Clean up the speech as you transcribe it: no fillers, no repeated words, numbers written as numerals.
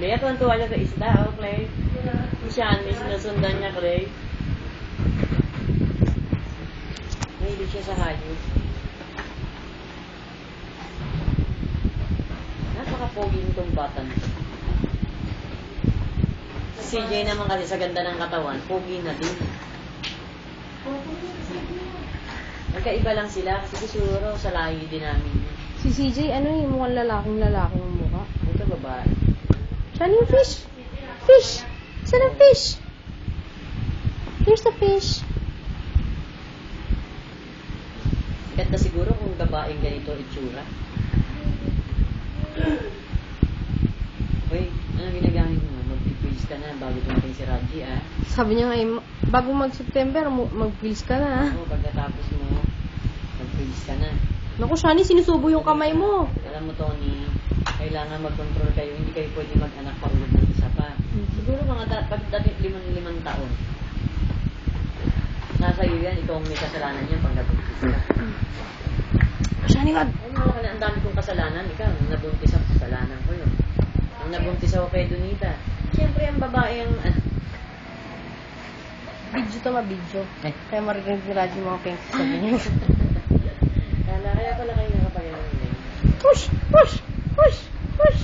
Lea, tuwan-tuwa niya sa isda, oh, Clay. Siya, may sinusundan niya, Clay. Mahilig siya sa hayop. Napaka-pogi nitong bata nito. Si CJ naman kasi sa ganda ng katawan, pogi na din. Magkaiba lang sila kasi siguro sa lahi din namin. Si CJ, ano yung mukhang lalaking ang mukha? Ito babae. Saan yung fish? Fish! Saan ang fish? Here's the fish. Ganda siguro kung babaeng ganito itsura. Uy, ano ginagamit mo? Mag-quiz ka na bago dumating si Raji, ah. Sabi niya nga, bago mag-September, mag-pills ka na. Oo, pagkatapos mo, mag-quiz ka na. Naku, Shani, sinusubo yung kamay mo. Alam mo, Tony, kailangan mag-control kayo. Hindi kayo pwede mag-anak pa ulit ng isa pa. Siguro mga pagdating 5 taon. Nasa iyo yan, ikaw ang may kasalanan niya pag nabuntis ka. Shani, wag. Ay, wala ka na, ang dami kong kasalanan. Ikaw, nabuntis ako, kasalanan ko yun. Ang nabuntis ako kay Donita. Siyempre, ang babae ang... Video to, ma-video. Kaya marinig ni Raji mga pink sabi niya. Kaya pala kayo nakapagano'n. Push! Push! Push! Push!